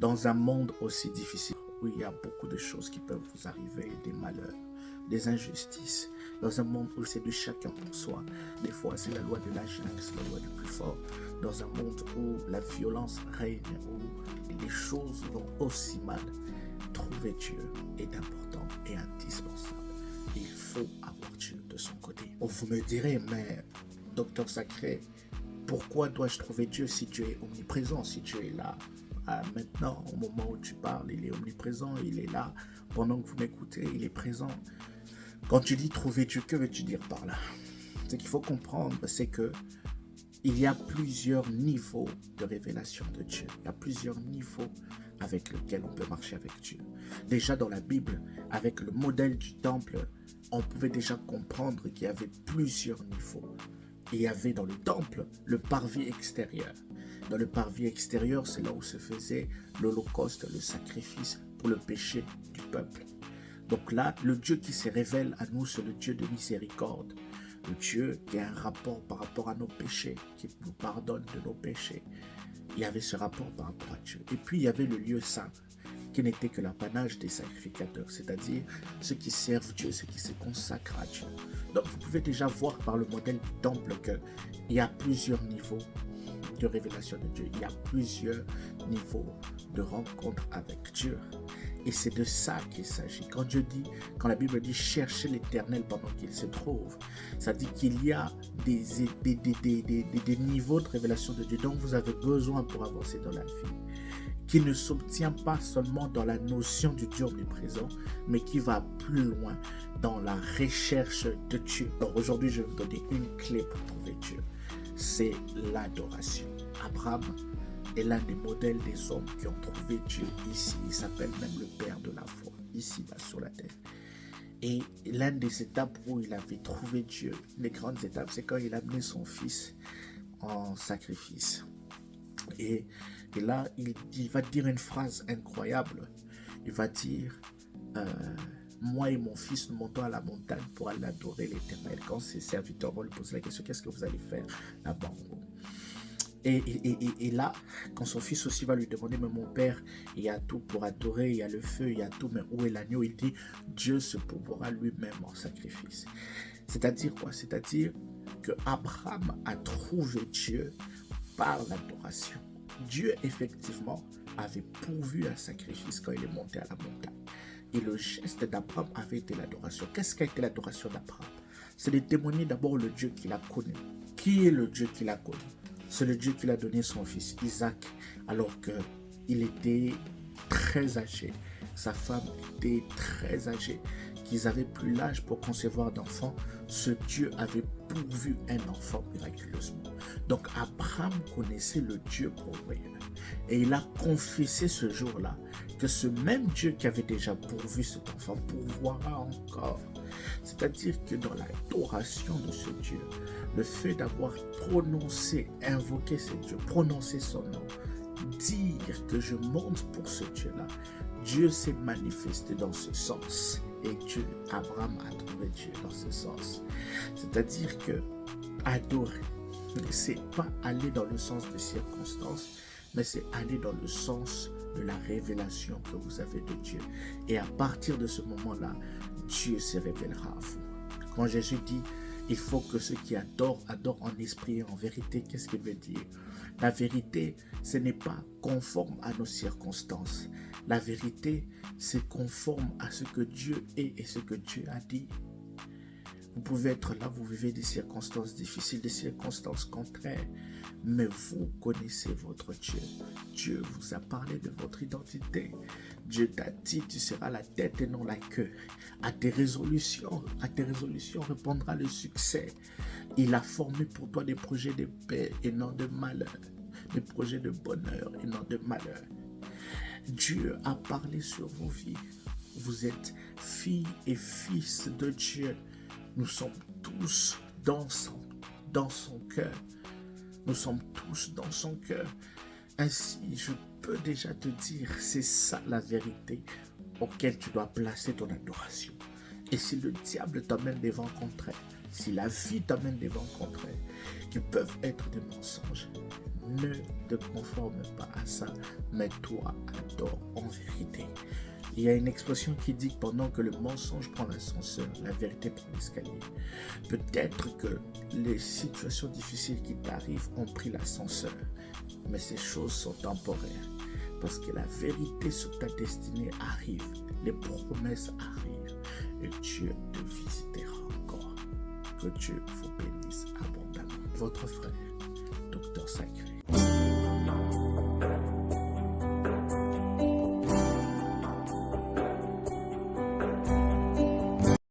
Dans un monde aussi difficile, où il y a beaucoup de choses qui peuvent vous arriver, des malheurs, des injustices, dans un monde où c'est de chacun pour soi, des fois c'est la loi de la jungle, c'est la loi du plus fort, dans un monde où la violence règne, où les choses vont aussi mal, trouver Dieu est important et indispensable. Il faut avoir Dieu de son côté. Vous me direz, mais docteur Sacré, pourquoi dois-je trouver Dieu si Dieu est omniprésent, si Dieu est là maintenant, au moment où tu parles, il est omniprésent, il est là. Pendant que vous m'écoutez, il est présent. Quand tu dis trouver Dieu, que veux-tu dire par là? Ce qu'il faut comprendre, c'est que il y a plusieurs niveaux de révélation de Dieu. Il y a plusieurs niveaux avec lesquels on peut marcher avec Dieu. Déjà dans la Bible, avec le modèle du temple, on pouvait déjà comprendre qu'il y avait plusieurs niveaux. Il y avait dans le temple le parvis extérieur. Dans le parvis extérieur, c'est là où se faisait l'holocauste, le sacrifice pour le péché du peuple. Donc là, le Dieu qui se révèle à nous, c'est le Dieu de miséricorde. Le Dieu qui a un rapport par rapport à nos péchés, qui nous pardonne de nos péchés. Il y avait ce rapport par rapport à Dieu. Et puis il y avait le lieu saint, qui n'était que l'apanage des sacrificateurs, c'est-à-dire ceux qui servent Dieu, ceux qui se consacrent à Dieu. Donc vous pouvez déjà voir par le modèle du temple qu'il y a plusieurs niveaux de révélation de Dieu. Il y a plusieurs niveaux de rencontre avec Dieu. Et c'est de ça qu'il s'agit. Quand la Bible dit chercher l'Éternel pendant qu'il se trouve, ça dit qu'il y a des niveaux de révélation de Dieu dont vous avez besoin pour avancer dans la vie, qui ne s'obtient pas seulement dans la notion du Dieu omniprésent, mais qui va plus loin dans la recherche de Dieu. Alors aujourd'hui, je vais vous donner une clé pour trouver Dieu. C'est l'adoration. Abraham est l'un des modèles des hommes qui ont trouvé Dieu ici. Il s'appelle même le père de la foi, ici-bas sur la terre. Et l'une des étapes où il avait trouvé Dieu, les grandes étapes, c'est quand il a amené son fils en sacrifice. Et là, il va dire une phrase incroyable. Il va dire, moi et mon fils, nous montons à la montagne pour aller adorer l'Éternel. Quand ses serviteurs vont lui poser la question, qu'est-ce que vous allez faire là-bas en haut? Et là, quand son fils aussi va lui demander, mais mon père, il y a tout pour adorer, il y a le feu, il y a tout, mais où est l'agneau? Il dit, Dieu se pourvoira lui-même en sacrifice. C'est-à-dire quoi? C'est-à-dire que Abraham a trouvé Dieu par l'adoration. Dieu, effectivement, avait pourvu un sacrifice quand il est monté à la montagne. Et le geste d'Abraham avait été l'adoration. Qu'est-ce qu'a été l'adoration d'Abraham? C'est de témoigner d'abord le Dieu qu'il a connu. Qui est le Dieu qu'il a connu? C'est le Dieu qui a donné son fils Isaac alors qu'il était très âgé. Sa femme était très âgée, qu'ils n'avaient plus l'âge pour concevoir d'enfants. Ce Dieu avait pourvu un enfant miraculeusement. Donc Abraham connaissait le Dieu pourvoyeur. Et il a confessé ce jour-là que ce même Dieu qui avait déjà pourvu cet enfant pourvoira encore. C'est-à-dire que dans l'adoration de ce Dieu, le fait d'avoir prononcé, invoqué ce Dieu, prononcé son nom, dire que je monte pour ce Dieu-là, Dieu s'est manifesté dans ce sens. Et Abraham a trouvé Dieu dans ce sens. C'est-à-dire que adorer, c'est pas aller dans le sens des circonstances, mais c'est aller dans le sens de la révélation que vous avez de Dieu. Et à partir de ce moment-là, Dieu se révélera à vous. Quand Jésus dit, il faut que ceux qui adorent en esprit et en vérité, qu'est-ce qu'il veut dire? La vérité, ce n'est pas conforme à nos circonstances. La vérité, c'est conforme à ce que Dieu est et ce que Dieu a dit. Vous pouvez être là, vous vivez des circonstances difficiles, des circonstances contraires, mais vous connaissez votre Dieu. Dieu vous a parlé de votre identité. Dieu t'a dit, tu seras la tête et non la queue. À tes résolutions répondra le succès. Il a formé pour toi des projets de paix et non de malheur, des projets de bonheur et non de malheur. Dieu a parlé sur vos vies. Vous êtes filles et fils de Dieu. Nous sommes tous dans son cœur. Nous sommes tous dans son cœur. Ainsi, je peux déjà te dire, c'est ça la vérité auquel tu dois placer ton adoration. Et si le diable t'emmène des vents contraires, Si la vie t'amène des vents contraires qui peuvent être des mensonges, ne te conforme pas à ça, mais toi adore en vérité. Il y a une expression qui dit que pendant que le mensonge prend l'ascenseur, la vérité prend l'escalier. Peut-être que les situations difficiles qui t'arrivent ont pris l'ascenseur, mais ces choses sont temporaires. Parce que la vérité sur ta destinée arrive, les promesses arrivent, et Dieu te visitera encore. Que Dieu vous bénisse abondamment. Votre frère, Docteur Sacré.